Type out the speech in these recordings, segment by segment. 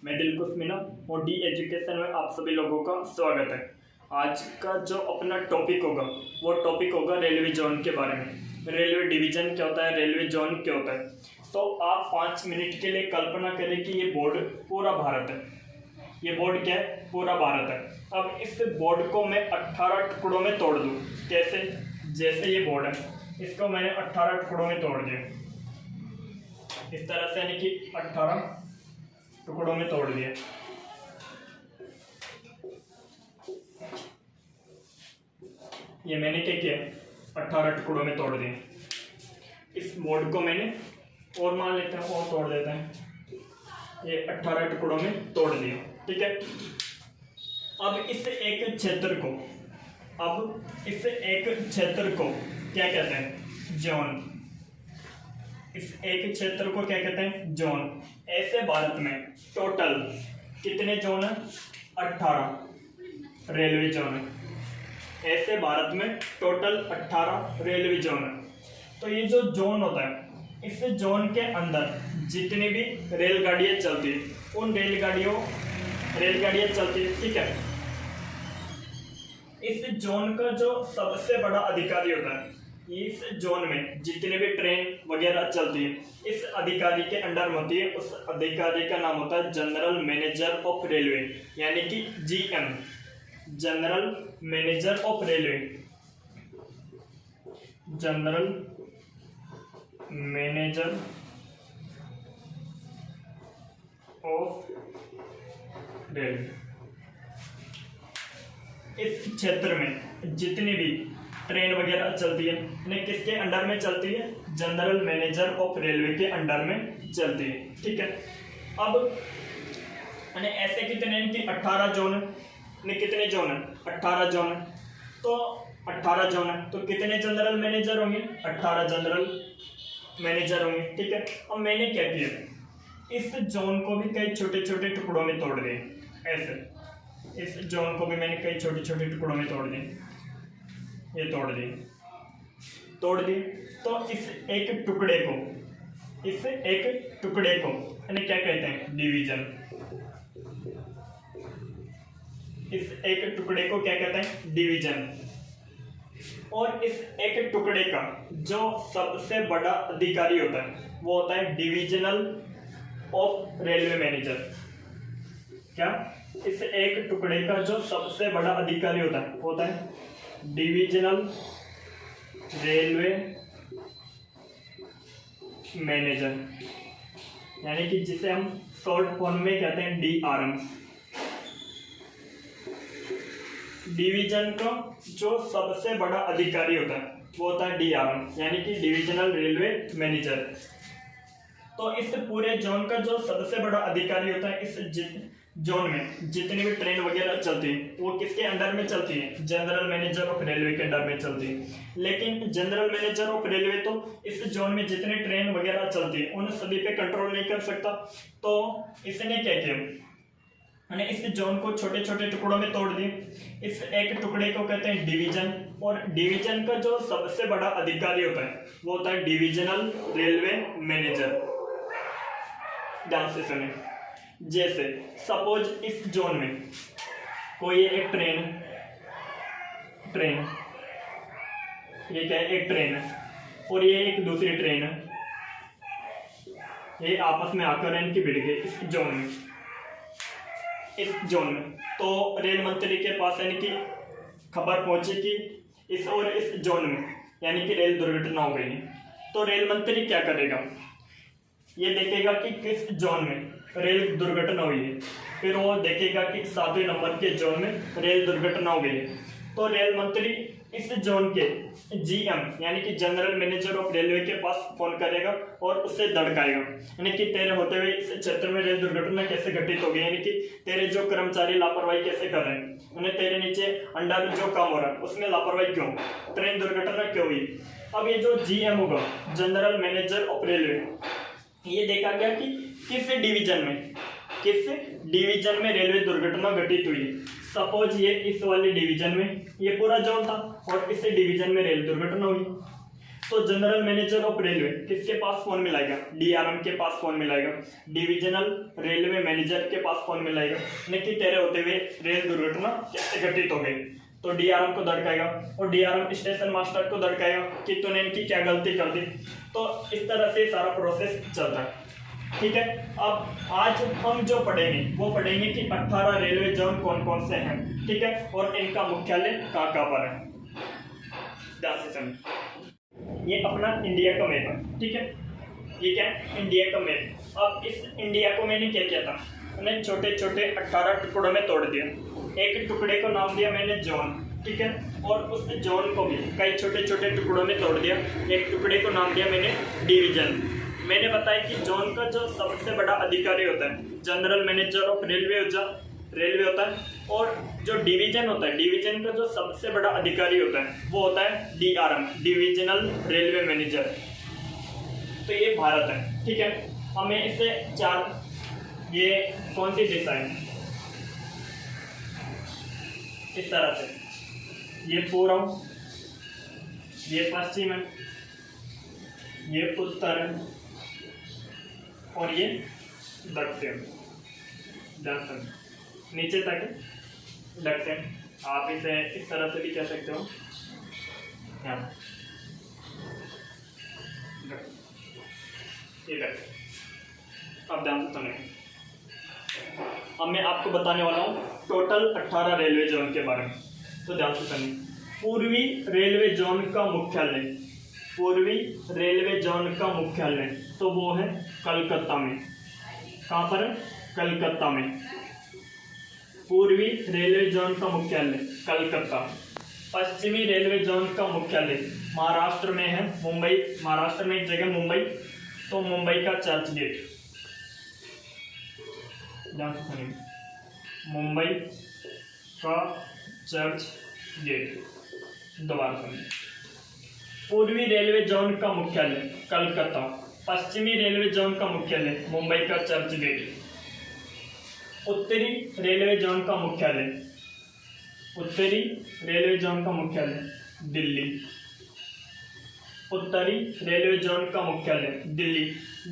मैं दिलकुश मीना और D education में आप सभी लोगों का स्वागत है। आज का जो अपना टॉपिक होगा वो टॉपिक होगा रेलवे जोन के बारे में। रेलवे डिवीजन क्या होता है, रेलवे जोन क्या होता है। तो आप 5 मिनट के लिए कल्पना करें कि ये बोर्ड पूरा भारत है। ये बोर्ड क्या है, पूरा भारत है। अब इस बोर्ड को मैं 18 टुकड़ों में तोड़ दूँ। कैसे? जैसे ये बोर्ड है, इसको मैंने 18 टुकड़ों में तोड़ दिया इस तरह से, यानी कि 18 टुकड़ों में तोड़ दिया। ये मैंने क्या किया, 18 टुकड़ों में तोड़ दिए। इस बोर्ड को मैंने और मान लेते हैं और तोड़ देते हैं। ये 18 टुकड़ों में तोड़ दिए, ठीक है। अब इस एक क्षेत्र को क्या कहते हैं, जोन। इस एक क्षेत्र को क्या कहते हैं, जोन। ऐसे भारत में टोटल कितने जोन है, 18 रेलवे जोन है। ऐसे भारत में टोटल 18 रेलवे जोन है। तो ये जो जोन होता है, इस जोन के अंदर जितनी भी रेलगाड़ियां चलती है उन रेलगाड़ियां चलती है, ठीक है। इस जोन का जो सबसे बड़ा अधिकारी होता है, इस जोन में जितने भी ट्रेन वगैरह चलती है इस अधिकारी के अंडर में होती है। उस अधिकारी का नाम होता है जनरल मैनेजर ऑफ रेलवे, यानी कि GM, general manager of railway. General manager of railway. इस क्षेत्र में जितनी भी ट्रेन वगैरह चलती है उन्हें किसके अंडर में चलती है, जनरल मैनेजर ऑफ रेलवे के अंडर में चलती है, ठीक है। अब ऐसे कितने हैं कि 18 जोन है। कितने जोन है, 18 जोन है। तो 18 जोन है तो कितने जनरल मैनेजर होंगे, 18 जनरल मैनेजर होंगे, ठीक है। अब मैंने क्या किया, इस जोन को भी कई छोटे छोटे टुकड़ों में तोड़ दिए। ऐसे इस जोन को भी मैंने कई छोटे छोटे टुकड़ों में तोड़ दिए। ये तोड़ दिए। तो इस एक टुकड़े को यानी क्या कहते हैं, डिवीजन। इस एक टुकड़े को क्या कहते हैं, डिवीजन। और इस एक टुकड़े का जो सबसे बड़ा अधिकारी होता है वो होता है डिविजनल ऑफ रेलवे मैनेजर। क्या? इस एक टुकड़े का जो सबसे बड़ा अधिकारी होता है डिविजनल रेलवे मैनेजर, यानी कि जिसे हम शॉर्ट फॉर्म में कहते हैं डीआरएम। डिवीजन का जो सबसे बड़ा अधिकारी होता है वो होता है डीआरएम, यानी कि डिविजनल रेलवे मैनेजर। तो इस पूरे जोन का जो सबसे बड़ा अधिकारी होता है, इस जोन में जितनी भी ट्रेन वगैरह चलती है वो किसके अंडर में चलती है, जनरल मैनेजर ऑफ रेलवे के अंडर में चलती है। लेकिन जनरल मैनेजर ऑफ रेलवे तो इस जोन में जितनी ट्रेन वगैरह चलती है उन सभी पे कंट्रोल नहीं कर सकता। तो इसने क्या किया, मैंने इस जोन को छोटे छोटे टुकड़ों में तोड़ दिए। इस एक टुकड़े को कहते हैं डिवीजन, और डिवीजन का जो सबसे बड़ा अधिकारी होता है वो होता है डिविजनल रेलवे मैनेजर। ध्यान से सुने। जैसे सपोज इस जोन में कोई एक ट्रेन, ये क्या है, एक ट्रेन है और ये एक दूसरी ट्रेन है। ये आपस में आकर इनकी भिड़ गई इस जोन में। तो रेल मंत्री के पास यानी कि खबर पहुंची कि इस जोन में यानी कि रेल दुर्घटना हो गई। तो रेल मंत्री क्या करेगा, ये देखेगा कि किस जोन में रेल दुर्घटना हुई है। फिर वो देखेगा कि 7वें नंबर के जोन में रेल दुर्घटना हो गई है। तो रेल मंत्री इस जोन के जीएम यानी कि जनरल मैनेजर ऑफ रेलवे के पास फोन करेगा और उससे दड़काएगा, यानी कि तेरे होते हुए इस क्षेत्र में रेल दुर्घटना कैसे घटित हो गई, यानी कि तेरे जो कर्मचारी लापरवाही कैसे कर रहे हैं, उन्हें तेरे नीचे अंडर जो काम हो रहा है उसमें लापरवाही क्यों, ट्रेन दुर्घटना क्यों हुई। अब ये जो जीएम होगा, जनरल मैनेजर ऑफ रेलवे, ये देखा गया कि किस डिवीजन में रेलवे दुर्घटना घटित हुई। सपोज ये इस वाले डिवीजन में ये पूरा जोन था और इस डिवीजन में रेल दुर्घटना हुई। तो जनरल मैनेजर ऑफ रेलवे किसके पास फोन मिलाएगा? डीआरएम के पास फोन मिलाएगा। डिविजनल रेलवे मैनेजर के पास फोन मिलाएगा कि तेरे होते हुए रेल दुर्घटना कैसे घटित हो गई, तो डीआरएम को दड़काएगा और डीआरएम स्टेशन मास्टर को दड़काएगा कि तूने इनकी क्या गलती कर दी। तो इस तरह से सारा प्रोसेस चलता है। ठीक है, अब आज हम जो पढ़ेंगे वो पढ़ेंगे कि 18 रेलवे जोन कौन कौन से हैं। ठीक है, और इनका मुख्यालय कहाँ पर है। ध्यान से समझिए, ये अपना इंडिया का मैप है। ठीक है, ये क्या है? इंडिया का मैप। अब इस इंडिया को मैंने क्या किया था, मैंने छोटे छोटे 18 टुकड़ों में तोड़ दिया। एक टुकड़े को नाम दिया मैंने जोन। ठीक है, और उस जोन को भी कई छोटे छोटे टुकड़ों में तोड़ दिया। एक टुकड़े को नाम दिया मैंने डिवीजन। मैंने बताया कि जोन का जो सबसे बड़ा अधिकारी होता है जनरल मैनेजर ऑफ रेलवे होता है, और जो डिवीजन होता है, डिवीजन का जो सबसे बड़ा अधिकारी होता है वो होता है डीआरएम, डिविजनल रेलवे मैनेजर। तो ये भारत है। ठीक है, हमें इसे चार, ये कौन सी दिशा है, इस तरह से, ये पूर्व, ये पश्चिम है, ये उत्तर है और ये दक्षिण। दक्षिण नीचे तक दक्षिण। आप इसे इस तरह से भी कह सकते हो, यहाँ ये दक्षिण। अब ध्यान से सुनिए, अब मैं आपको बताने वाला हूँ टोटल 18 रेलवे जोन के बारे में। तो ध्यान से सुनिए, पूर्वी रेलवे जोन का मुख्यालय, पूर्वी रेलवे जोन का मुख्यालय तो वो है कलकत्ता में। कहाँ पर है? कलकत्ता में। पूर्वी रेलवे जोन का मुख्यालय कलकत्ता। पश्चिमी रेलवे जोन का मुख्यालय महाराष्ट्र में है, मुंबई। महाराष्ट्र में एक जगह मुंबई, तो मुंबई का चर्च गेट। ध्यान से सुनिए, मुंबई का चर्च गेट। दोबारा सुनिए, पूर्वी रेलवे जोन का मुख्यालय कलकत्ता, पश्चिमी रेलवे जोन का मुख्यालय मुंबई का चर्च गेट। उत्तरी रेलवे जोन का मुख्यालय, उत्तरी रेलवे जोन का मुख्यालय दिल्ली। उत्तरी रेलवे जोन का मुख्यालय दिल्ली।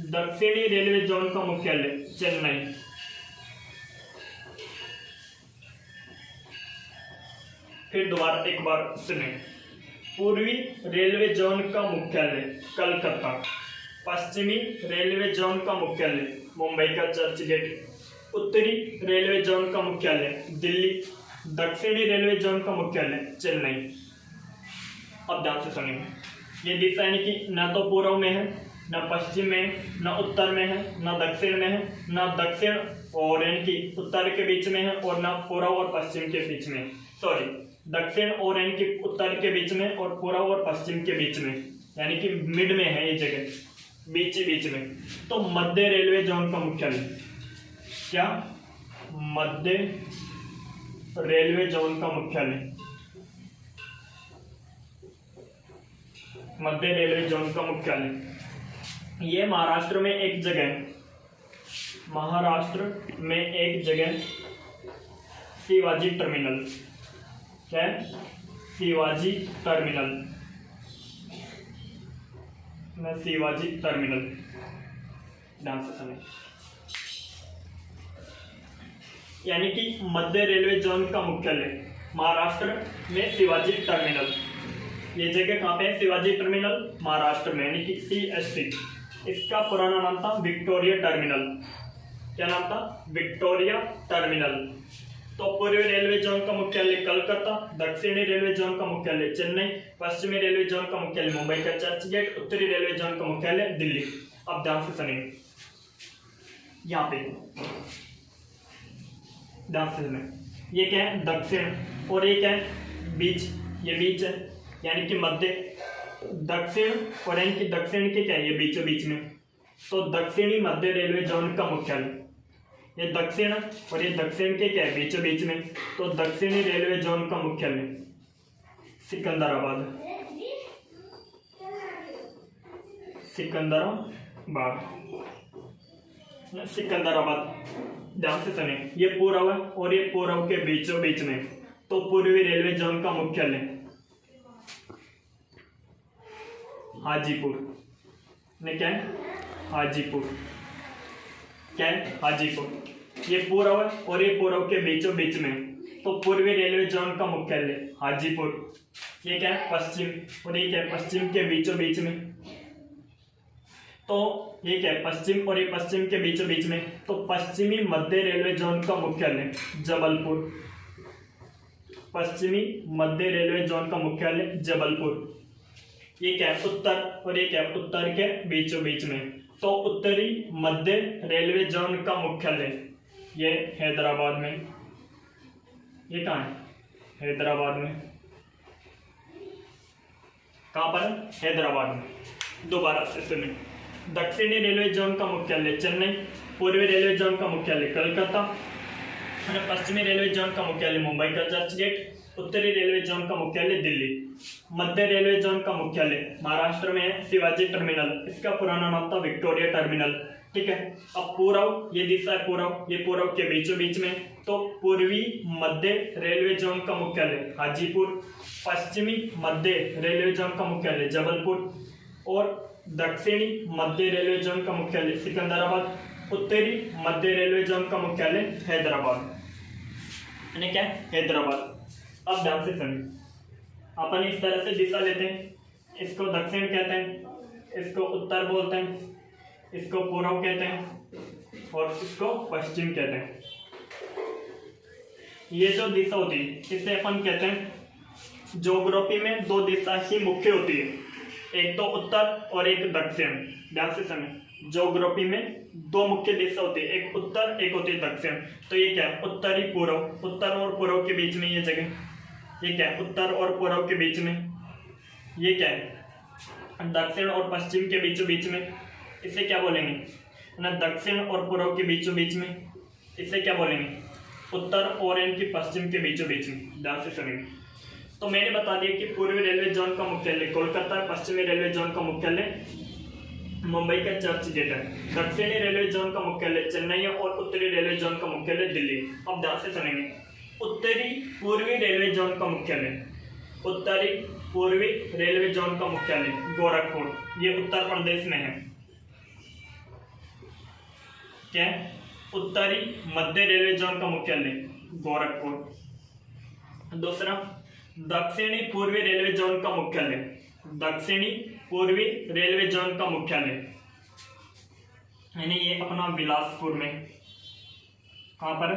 दक्षिणी रेलवे जोन का मुख्यालय चेन्नई। फिर दोबारा एक बार सुने, पूर्वी रेलवे जोन का मुख्यालय कलकत्ता, पश्चिमी रेलवे जोन का मुख्यालय मुंबई का चर्च गेट, उत्तरी रेलवे जोन का मुख्यालय दिल्ली, दक्षिणी रेलवे जोन का मुख्यालय चेन्नई। अब ध्यान से सुनिए, ये दिशा यानी कि न तो पूर्व में है, न पश्चिम में है, न उत्तर में है, न दक्षिण में है, न दक्षिण और यानी कि उत्तर के बीच में है, और न पूर्व और पश्चिम के बीच में। सॉरी, दक्षिण और यानी कि उत्तर के बीच में और पूर्व और पश्चिम के बीच में, यानी कि मिड में है ये जगह, बीच में। तो मध्य रेलवे जोन का मुख्यालय क्या? मध्य रेलवे जोन का मुख्यालय, मध्य रेलवे जोन का मुख्यालय ये महाराष्ट्र में एक जगह है, महाराष्ट्र में एक जगह शिवाजी टर्मिनल। क्या है? Shivaji terminal, Shivaji terminal. ध्यान से सुनिए, यानी कि मध्य रेलवे जोन का मुख्यालय महाराष्ट्र में शिवाजी टर्मिनल। ये जगह कहाँ पे है? शिवाजी टर्मिनल महाराष्ट्र में, यानी कि CST। इसका पुराना नाम था विक्टोरिया टर्मिनल। क्या नाम था? Victoria terminal. तो पूर्वी रेलवे जोन का मुख्यालय कलकत्ता, दक्षिणी रेलवे जोन का मुख्यालय चेन्नई, पश्चिमी रेलवे जोन का मुख्यालय मुंबई का चर्च गेट, उत्तरी रेलवे जोन का मुख्यालय दिल्ली। अब ध्यान से सुनिए, यहाँ पे ध्यान से सुनिए, ये क्या है? दक्षिण, और ये क्या है? बीच। ये बीच है, यानी कि मध्य। दक्षिण और यानी कि दक्षिण के क्या है? ये बीचों बीच में। तो दक्षिणी मध्य रेलवे जोन का मुख्यालय ये दक्षिण, और ये दक्षिण के क्या है? बीचों बीच में। तो दक्षिणी रेलवे जोन का मुख्यालय सिकंदराबाद, सिकंदराबाद। ध्यान से सुनिए, ये पूर्व है और ये पूर्व के बीचों बीच में। तो पूर्वी रेलवे जोन का मुख्यालय हाजीपुर, क्या है हाजीपुर, क्या है हाजीपुर। ये पूर्व और ये पूर्व के बीचों बीच में, तो पूर्वी रेलवे जोन का मुख्यालय हाजीपुर। ये क्या है पश्चिम, और ये क्या है पश्चिम के बीचों बीच में, तो ये क्या है पश्चिम और ये पश्चिम के बीचों बीच में, तो पश्चिमी मध्य रेलवे जोन का मुख्यालय जबलपुर, पश्चिमी मध्य रेलवे जोन का मुख्यालय जबलपुर। ये क्या है उत्तर, और ये क्या है उत्तर के बीचों बीच में, तो उत्तरी मध्य रेलवे जोन का मुख्यालय ये हैदराबाद में। ये कहाँ है हैदराबाद में, कहाँ पर हैदराबाद में। दोबारा से सुनिए, दक्षिणी रेलवे जोन का मुख्यालय चेन्नई, पूर्वी रेलवे जोन का मुख्यालय कलकत्ता, पश्चिमी रेलवे जोन का मुख्यालय मुंबई का चर्च गेट, उत्तरी रेलवे जोन का मुख्यालय दिल्ली, मध्य रेलवे जोन का मुख्यालय महाराष्ट्र में है शिवाजी टर्मिनल, इसका पुराना नाम था विक्टोरिया टर्मिनल। ठीक है, अब पूर्व ये दिशा है पूर्व, ये पूर्व के बीचों बीच में, तो पूर्वी मध्य रेलवे जोन का मुख्यालय हाजीपुर, पश्चिमी मध्य रेलवे जोन का मुख्यालय जबलपुर, और दक्षिणी मध्य रेलवे जोन का मुख्यालय सिकंदराबाद, उत्तरी मध्य रेलवे जोन का मुख्यालय हैदराबाद, यानी क्या हैदराबाद। अब ध्यान से सुनिए, अपन इस तरह से दिशा लेते हैं, इसको दक्षिण कहते हैं, इसको उत्तर बोलते हैं, इसको पूर्व कहते हैं, और इसको पश्चिम कहते हैं। ये जो दिशा होती है इसे अपन कहते हैं, ज्योग्राफी में दो दिशा ही मुख्य होती है, एक तो उत्तर और एक दक्षिण। ध्यान से सुनिए, ज्योग्राफी में दो मुख्य दिशा होती है, एक उत्तर एक होती है दक्षिण। तो ये क्या है उत्तरी पूर्व, उत्तर और पूर्व के बीच में ये जगह, ये क्या है उत्तर और पूर्व के बीच में, ये क्या है दक्षिण और पश्चिम के बीचों बीच में, इसे क्या बोलेंगे ना दक्षिण और पूर्व के बीचों बीच में, इसे क्या बोलेंगे उत्तर और इनकी पश्चिम के बीचों बीच में। ध्यान से सुनिए, तो मैंने बता दिया कि पूर्वी रेलवे जोन का मुख्यालय कोलकाता, पश्चिमी रेलवे जोन का मुख्यालय मुंबई का चर्च गेट है, दक्षिणी रेलवे जोन का मुख्यालय चेन्नई और उत्तरी रेलवे जोन का मुख्यालय दिल्ली। अब ध्यान से सुनेंगे, उत्तरी पूर्वी रेलवे जोन का मुख्यालय, उत्तरी पूर्वी रेलवे जोन का मुख्यालय गोरखपुर, ये उत्तर प्रदेश में है। क्या उत्तरी मध्य रेलवे जोन का मुख्यालय गोरखपुर। दूसरा, दक्षिणी पूर्वी रेलवे जोन का मुख्यालय, दक्षिणी पूर्वी रेलवे जोन का मुख्यालय यानी ये अपना बिलासपुर में, कहाँ पर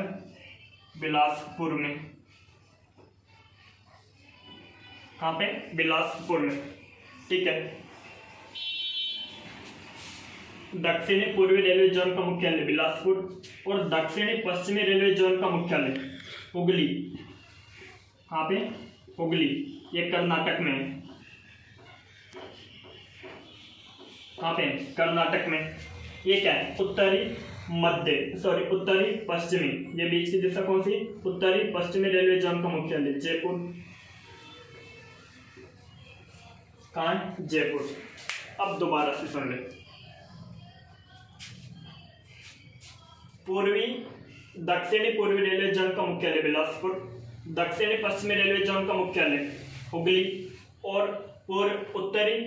बिलासपुर में, कहाँ पे बिलासपुर में। ठीक है, दक्षिणी पूर्वी रेलवे जोन का मुख्यालय बिलासपुर, और दक्षिणी पश्चिमी रेलवे जोन का मुख्यालय हुगली, कहाँ पे हुगली, ये कर्नाटक में है। कहाँ पे कर्नाटक में। ये क्या है उत्तरी उत्तरी पश्चिमी, ये बीच की दिशा कौन सी उत्तरी पश्चिमी रेलवे जोन का मुख्यालय जयपुर, कहाँ जयपुर। अब दोबारा से सुन ले, दक्षिणी पूर्वी रेलवे जोन का मुख्यालय बिलासपुर, दक्षिणी पश्चिमी रेलवे जोन का मुख्यालय हुगली, और उत्तरी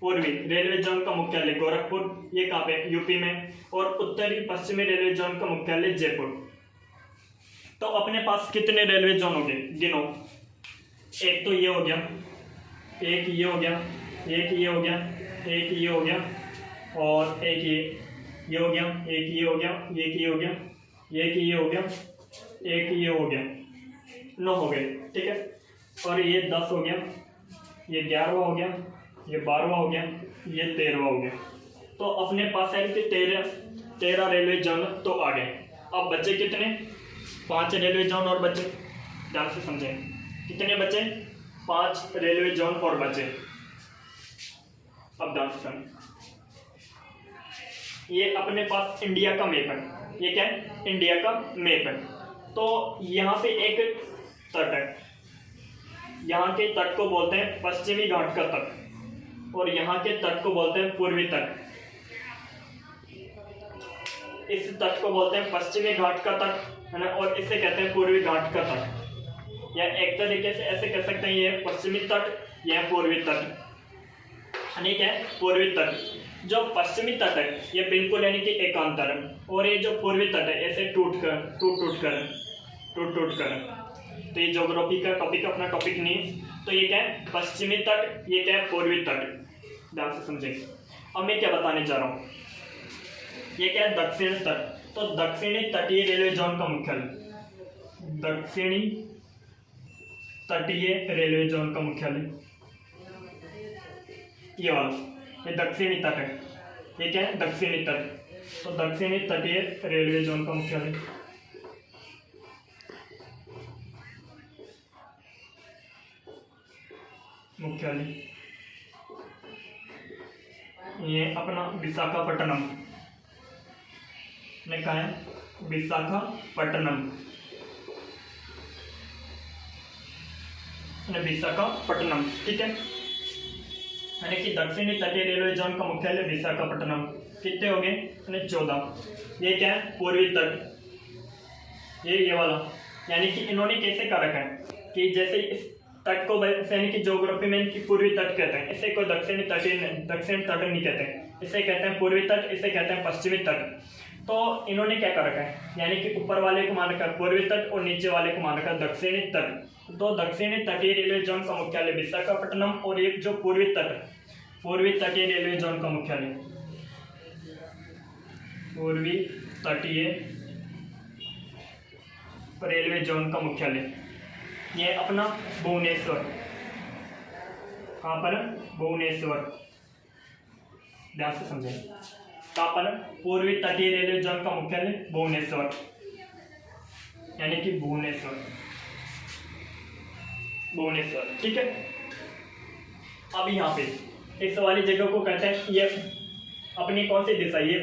पूर्वी रेलवे जोन का मुख्यालय गोरखपुर, ये कहाँ पे यूपी में, और उत्तरी पश्चिमी रेलवे जोन का मुख्यालय जयपुर। तो अपने पास कितने रेलवे जोन हो गए गिनो। एक तो ये हो गया, एक ये हो गया, एक ये हो गया, एक ये हो गया, और एक ये हो गया, एक ये हो गया, एक ये हो गया, एक ये हो गया, एक ये हो गया, 9 हो गए। ठीक है, और ये 10 हो गया, ये 11वां हो गया, ये 12वां हो गया, ये 13वां हो गया। तो अपने पास है कि 13 रेलवे जोन तो आ गए। अब बचे कितने 5 रेलवे जोन और बचे। ध्यान से समझें कितने बचे 5 रेलवे जोन और बचे। अब ध्यान से समझें, ये अपने पास इंडिया का मैप है। ये क्या है इंडिया का मैप है। तो यहाँ पे एक तट है, यहाँ के तट को बोलते हैं पश्चिमी घाट का तट, और यहाँ के तट को बोलते हैं पूर्वी तट। इस तट को बोलते हैं पश्चिमी घाट का तट, है ना, और इसे कहते हैं पूर्वी घाट का तट। या एक तरीके से ऐसे कह सकते हैं ये पश्चिमी तट, यह पूर्वी तट। यानी क्या है, पूर्वी तट। जो पश्चिमी तट है ये बिल्कुल यानी कि एकांतर है, और ये जो पूर्वी तट है ऐसे टूट टूट कर। तो ये ज्योग्राफी का टॉपिक अपना टॉपिक नहीं है। तो ये क्या है, पश्चिमी तट, ये क्या है, पूर्वी तट। ध्यान से समझेंगे। अब मैं क्या बताने जा रहा हूँ, ये क्या है, दक्षिण तट। तो दक्षिणी तटीय रेलवे जोन का मुख्यालय, दक्षिणी तटीय रेलवे जोन का मुख्यालय ये वाला, ये दक्षिणी तट है। ये क्या है, दक्षिणी तट। तो दक्षिणी तटीय रेलवे जोन का मुख्यालय ये अपना विशाखापट्टनम ने कहा है, विशाखापट्टनम, ठीक है। यानी कि दक्षिणी तटीय रेलवे जोन का मुख्यालय विशाखापट्टनम। कितने हो गए, 14। ये क्या है, पूर्वी तट, ये वाला। यानी कि इन्होंने कैसे कर रखा है कि जैसे इस तट को यानी कि ज्योग्राफी में इनकी पूर्वी तट कहते हैं, इसे कोई दक्षिण तट नहीं कहते हैं, इसे कहते हैं पूर्वी तट, इसे कहते हैं पश्चिमी तट। तो इन्होंने क्या कर रखा है, यानी कि ऊपर वाले को मान रखा पूर्वी तट और नीचे वाले को मान रखा दक्षिणी तट। तो दक्षिणी तटीय रेलवे जोन का मुख्यालय विशाखापट्टनम, और एक जो पूर्वी तटीय रेलवे जोन का मुख्यालय, पूर्वी तटीय रेलवे जोन का मुख्यालय ये अपना भुवनेश्वर। कहाँ पर, भुवनेश्वर। ध्यान से समझें, कहाँ पर, पूर्वी तटीय रेलवे जोन का मुख्यालय भुवनेश्वर, यानी कि भुवनेश्वर, ठीक है। अब यहाँ पे इस वाली जगह को कहते हैं, ये अपनी कौन सी दिशा, ये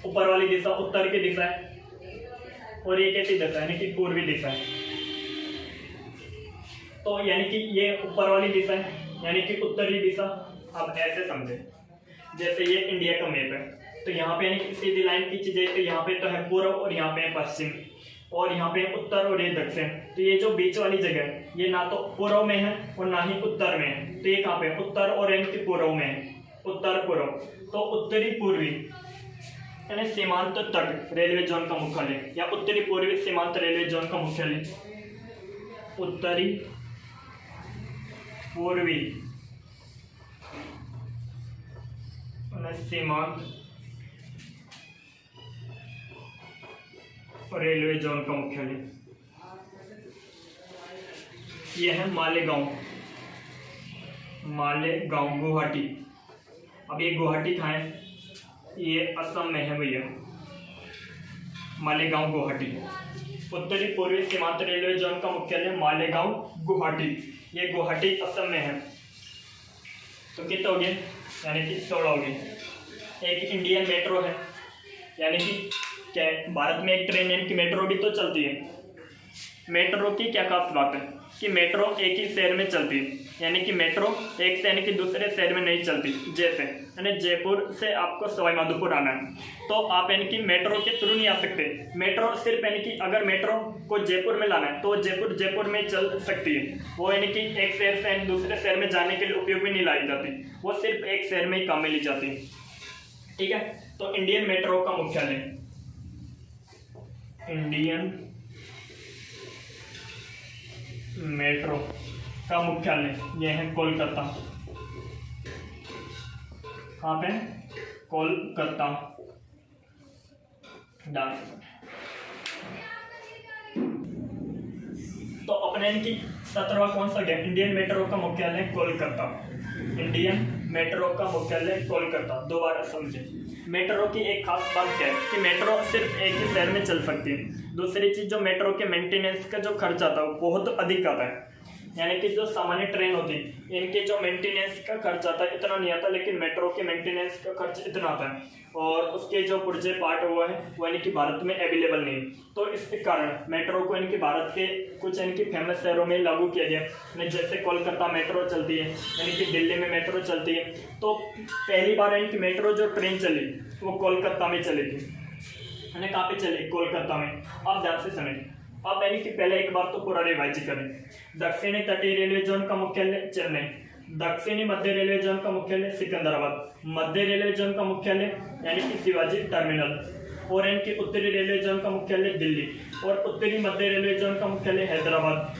ऊपर वाली दिशा उत्तर की दिशा है, और ये कैसी दिशा, यानी कि पूर्वी दिशा है। तो यानी कि ये ऊपर वाली दिशा है, यानी कि उत्तरी दिशा। अब ऐसे समझे, जैसे ये इंडिया का मैप है, तो यहाँ पे यानी कि सीधी लाइन खींची जाए तो यहाँ पे तो है पूर्व, और यहाँ पे है पश्चिम, और यहाँ पे उत्तर और ये दक्षिण। तो ये जो बीच वाली जगह है ये ना तो पूर्व में है और ना ही उत्तर में है। तो ये कहाँ पे, उत्तर और यानी कि पूर्व में है, उत्तर पूर्व। तो उत्तरी पूर्वी यानी सीमांत तट रेलवे जोन का मुख्यालय, या उत्तरी पूर्वी सीमांत रेलवे जोन का मुख्यालय, उत्तरी पूर्वी सीमांत रेलवे जोन का मुख्यालय यह है मालेगांव, गुवाहाटी। अब ये गुवाहाटी कहाँ है, ये असम में है भैया, मालेगांव गुवाहाटी। उत्तरी पूर्वी सीमांत रेलवे जोन का मुख्यालय मालेगांव गुवाहाटी, ये गुवाहाटी असम में है। तो कितने हो गए, यानी कि 16 हो गए। एक इंडियन मेट्रो है, यानी कि क्या है, भारत में एक ट्रेन यानी कि मेट्रो भी तो चलती है। मेट्रो की क्या खास बात है कि मेट्रो एक ही शहर में चलती है, यानी कि मेट्रो एक से यानी कि दूसरे शहर में नहीं चलती। जैसे यानी जयपुर से आपको सवाई माधोपुर आना है तो आप यानी कि मेट्रो के थ्रू नहीं आ सकते। मेट्रो सिर्फ यानी कि अगर मेट्रो को जयपुर में लाना है तो जयपुर में चल सकती है। वो यानी कि एक शहर से दूसरे शहर में जाने के लिए उपयोग में नहीं लाई जाती, वो सिर्फ एक शहर में ही काम में ली जाती है। ठीक है, तो इंडियन मेट्रो का मुख्यालय, इंडियन मेट्रो का मुख्यालय यह है कोलकाता। कहाँ पे, कोलकाता। तो अपने इनकी 17वां कौन सा गया, इंडियन मेट्रो का मुख्यालय कोलकाता, इंडियन मेट्रो का मुख्यालय कोलकाता। दोबारा समझे, मेट्रो की एक खास बात क्या है कि मेट्रो सिर्फ एक ही शहर में चल सकती है। दूसरी चीज, जो मेट्रो के मेंटेनेंस का जो खर्च आता है वो बहुत अधिक आता है। यानी कि जो सामान्य ट्रेन होती है इनके जो मेंटेनेंस का खर्च आता है इतना नहीं आता, लेकिन मेट्रो के मेंटेनेंस का खर्च इतना आता है। और उसके जो पुर्जे पार्ट हुआ है वो यानी कि भारत में अवेलेबल नहीं। तो इसके कारण मेट्रो को यानी कि भारत के कुछ यानी कि फेमस शहरों में लागू किया गया। जैसे कोलकाता मेट्रो चलती है, यानी कि दिल्ली में मेट्रो चलती है। तो पहली बार यानी कि मेट्रो जो ट्रेन चली वो कोलकाता में चली थी। यानी कहाँ पे चली, कोलकाता में। अब ध्यान से सुनिए, अब यानी कि पहले एक बार तो पूरा रिवाइज करें। दक्षिणी तटीय रेलवे जोन का मुख्यालय चेन्नई, दक्षिणी मध्य रेलवे जोन का मुख्यालय सिकंदराबाद, मध्य रेलवे जोन का मुख्यालय यानी कि शिवाजी टर्मिनल, और इनकी उत्तरी रेलवे जोन का मुख्यालय दिल्ली, और उत्तरी मध्य रेलवे जोन का मुख्यालय हैदराबाद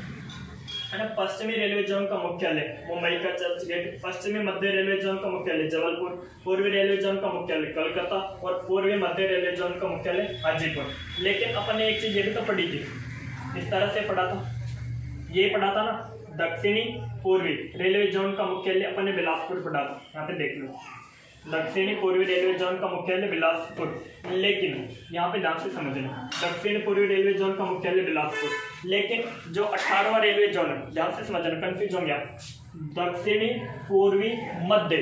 है ना। पश्चिमी रेलवे जोन का मुख्यालय मुंबई का चर्च गेट, पश्चिमी मध्य रेलवे जोन का मुख्यालय जबलपुर, पूर्वी रेलवे जोन का मुख्यालय कोलकाता, और पूर्वी मध्य रेलवे जोन का मुख्यालय हाजीपुर। लेकिन अपन ने एक चीज ये भी तो पढ़ी थी, इस तरह से पढ़ा था, ये पढ़ा था ना, दक्षिणी पूर्वी रेलवे जोन का मुख्यालय अपन ने बिलासपुर पढ़ा था। यहाँ पे देख लो, दक्षिणी पूर्वी रेलवे जोन का मुख्यालय बिलासपुर। लेकिन यहाँ पे ध्यान से समझना, दक्षिण पूर्वी रेलवे जोन का मुख्यालय बिलासपुर, लेकिन जो 18वां रेलवे जोन है, ध्यान से समझना, कंफ्यूज होंगे आप, दक्षिणी पूर्वी मध्य,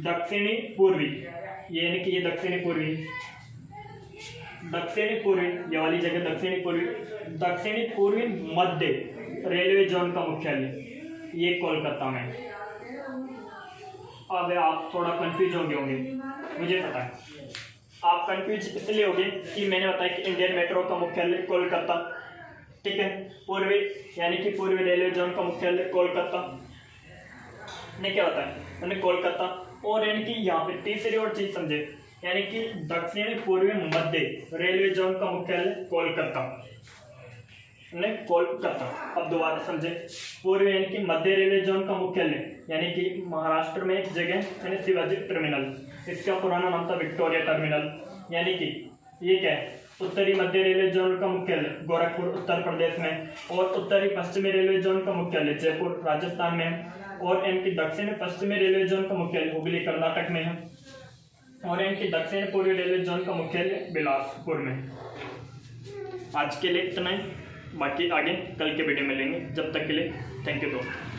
दक्षिणी पूर्वी, ये यानी कि ये दक्षिणी पूर्वी, दक्षिणी पूर्वी, ये वाली जगह दक्षिणी पूर्वी, दक्षिणी पूर्वी मध्य रेलवे जोन का मुख्यालय ये कोलकाता में। अब आप थोड़ा कंफ्यूज होंगे मुझे पता है, आप कंफ्यूज इसलिए होंगे कि मैंने बताया कि इंडियन मेट्रो का मुख्यालय कोलकाता, ठीक है, पूर्वी यानी कि पूर्वी रेलवे जोन का मुख्यालय कोलकाता ने क्या बताया, मैंने कोलकाता, और यानी कि यहाँ पे तीसरी और चीज समझे, यानी कि दक्षिणी पूर्वी मध्य रेलवे जोन का मुख्यालय कोलकाता ने कोलकाता। अब दोबारा समझे, पूर्वी यानी कि मध्य रेलवे जोन का मुख्यालय यानी कि महाराष्ट्र में एक जगह यानी शिवाजी टर्मिनल, इसका पुराना नाम था विक्टोरिया टर्मिनल, यानी कि ये क्या है, उत्तरी मध्य रेलवे जोन का मुख्यालय गोरखपुर उत्तर प्रदेश में, और उत्तरी पश्चिमी रेलवे जोन का मुख्यालय जयपुर राजस्थान में है, और इनकी दक्षिण पश्चिमी रेलवे जोन का मुख्यालय हुगली कर्नाटक में है, और इनकी दक्षिण पूर्वी रेलवे जोन का मुख्यालय बिलासपुर में। आज के लिए इतना ही, बाकी आगे कल के वीडियो में मिलेंगे, जब तक के लिए थैंक यू दोस्तों।